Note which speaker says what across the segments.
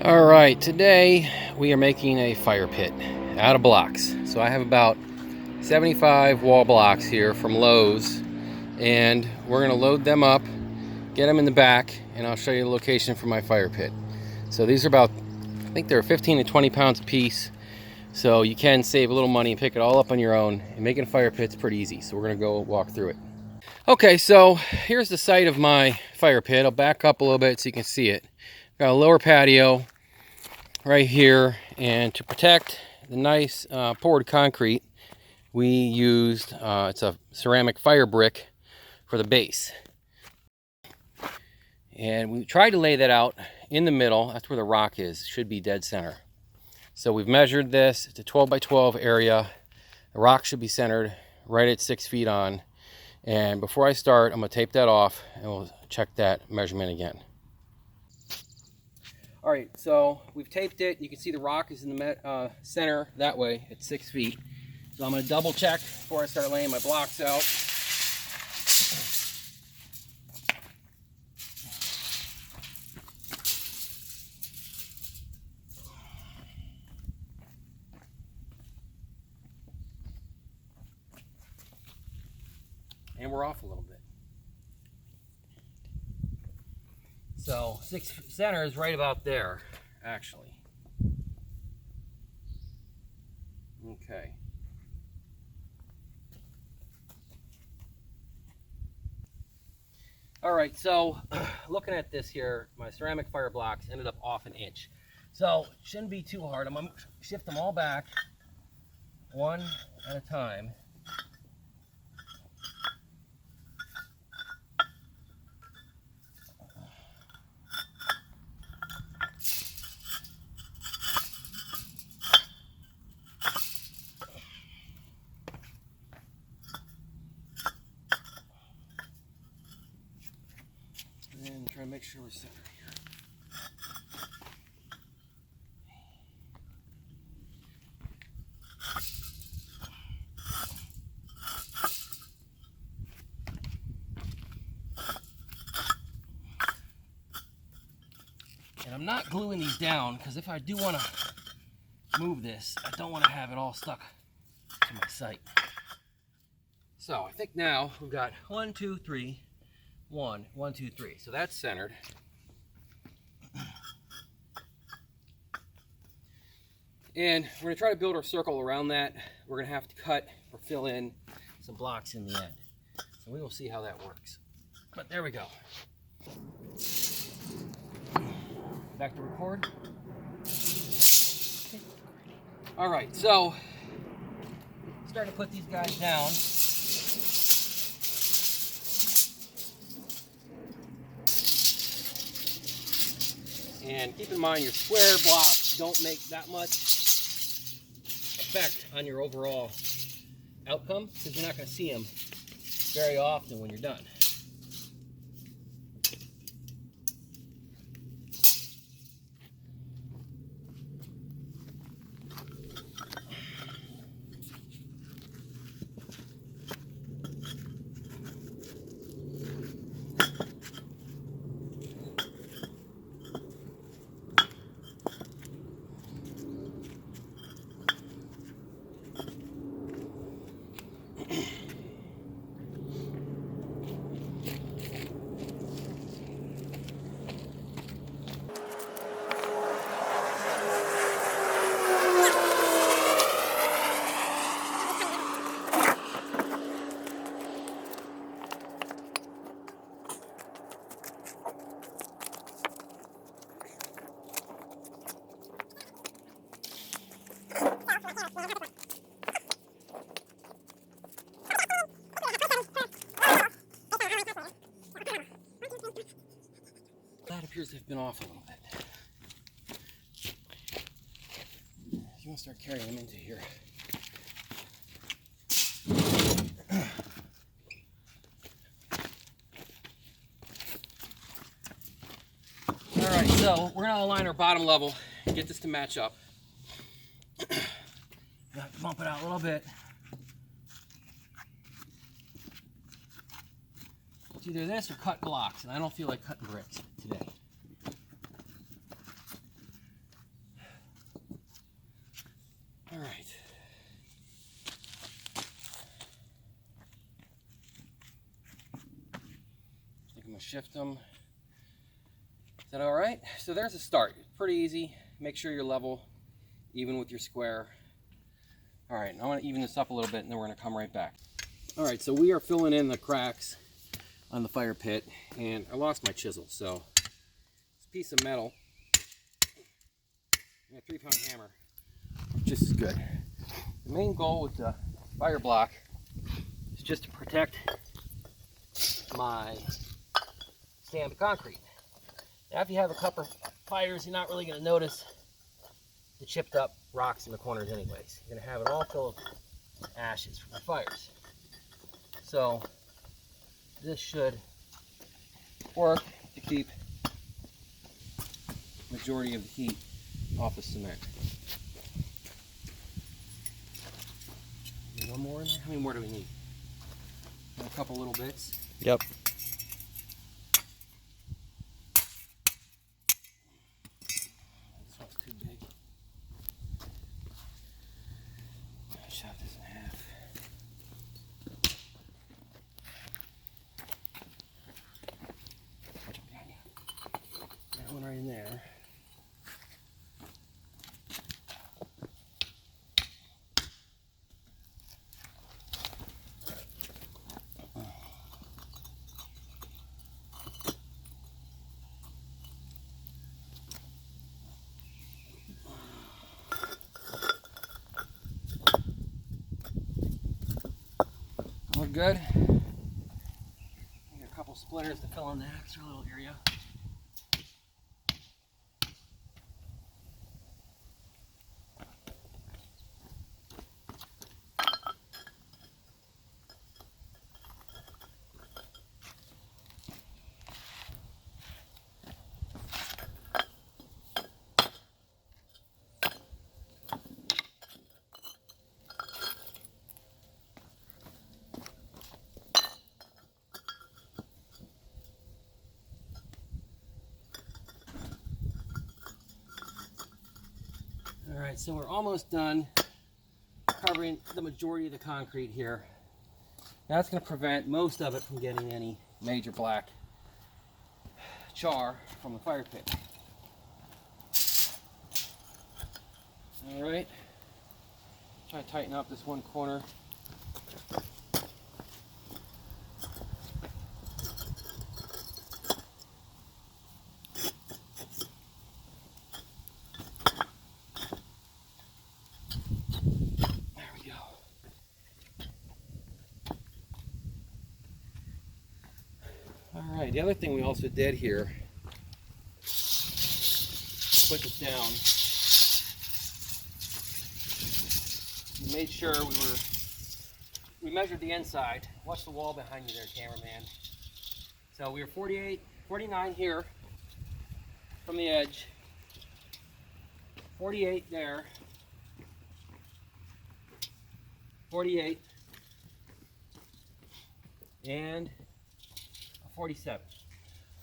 Speaker 1: All right, today we are making a fire pit out of blocks. So I have about 75 wall blocks here from Lowe's, and we're gonna load them up, get them in the back, and I'll show you the location for my fire pit. So these are about, I think they're 15 to 20 pounds a piece. So you can save a little money and pick it all up on your own, and making a fire pit's pretty easy. So we're gonna go walk through it. Okay, so here's the site of my fire pit. I'll back up a little bit so you can see it. Got a lower patio right here, and to protect the nice poured concrete, we used it's a ceramic fire brick for the base, and we tried to lay that out in the middle. That's where the rock is. It should be dead center. So we've measured this. It's a 12 by 12 area. The rock should be centered right at 6 feet on. And before I start, I'm gonna tape that off and we'll check that measurement again. All right, so we've taped it. You can see the rock is in the center that way at 6 feet. So I'm going to double check before I start laying my blocks out. And we're off a little bit. So center is right about there, actually. Okay. All right, so looking at this here, my ceramic fire blocks ended up off an inch. So it shouldn't be too hard. I'm gonna shift them all back one at a time. And try to make sure we're centered here. And I'm not gluing these down because if I do want to move this, I don't want to have it all stuck to my site. So I think now we've got 1, 2, 3. 1, 1, 2, 3. So that's centered. And we're going to try to build our circle around that. We're going to have to cut or fill in some blocks in the end. So we will see how that works. But there we go. Back to record. Okay. All right, so starting to put these guys down. And keep in mind your square blocks don't make that much effect on your overall outcome because you're not going to see them very often when you're done. That appears to have been off a little bit. You want to start carrying them into here. All right, so we're going to align our bottom level and get this to match up. Bump it out a little bit. It's either this or cut blocks, and I don't feel like cutting bricks today. shift them. Is that all right? So there's a start. Pretty easy. Make sure you're level, even with your square. All right, I want to even this up a little bit, and then we're going to come right back. All right, so we are filling in the cracks on the fire pit, and I lost my chisel, so this piece of metal and a 3-pound hammer, just as good. The main goal with the fire block is just to protect my stamped concrete. Now, if you have a couple of fires, you're not really going to notice the chipped up rocks in the corners anyways. You're going to have it all full of ashes from the fires. So this should work to keep the majority of the heat off the cement. One more in there? How many more do we need? A couple little bits.
Speaker 2: Yep.
Speaker 1: This one's too big. Chop this in half. That one right in there. Look good. Got a couple splitters to fill in that extra little area. All right, so we're almost done covering the majority of the concrete here. That's going to prevent most of it from getting any major black char from the fire pit. All right, try to tighten up this one corner. All right, the other thing we also did here, put this down, we made sure we measured the inside. Watch the wall behind you there, cameraman. So we were 49 here from the edge, 48 there, 48, and 47.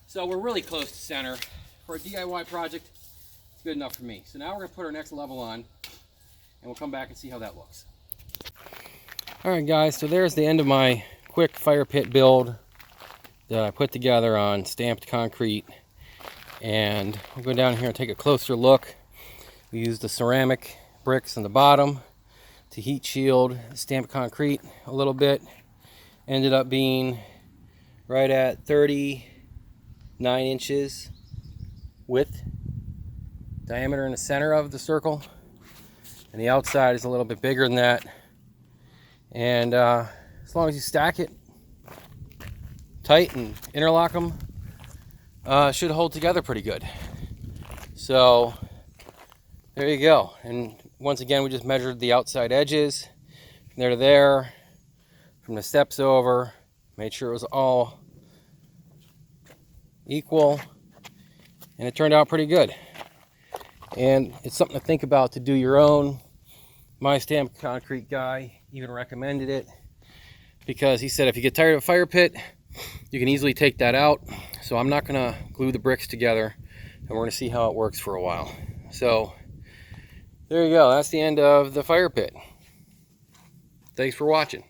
Speaker 1: So we're really close to center. For a DIY project, it's good enough for me. So now we're going to put our next level on, and we'll come back and see how that looks. All right, guys, so there's the end of my quick fire pit build that I put together on stamped concrete. And we'll go down here and take a closer look. We used the ceramic bricks on the bottom to heat shield stamped concrete a little bit. Ended up being right at 39 inches width, diameter in the center of the circle, and the outside is a little bit bigger than that. And as long as you stack it tight and interlock them, should hold together pretty good. So there you go. And once again, we just measured the outside edges from there to there, from the steps over, made sure it was all equal, and it turned out pretty good. And it's something to think about to do your own. My stamped concrete guy even recommended it because he said if you get tired of a fire pit, you can easily take that out. So I'm not gonna glue the bricks together, and we're gonna see how it works for a while. So there you go, that's the end of the fire pit. Thanks for watching.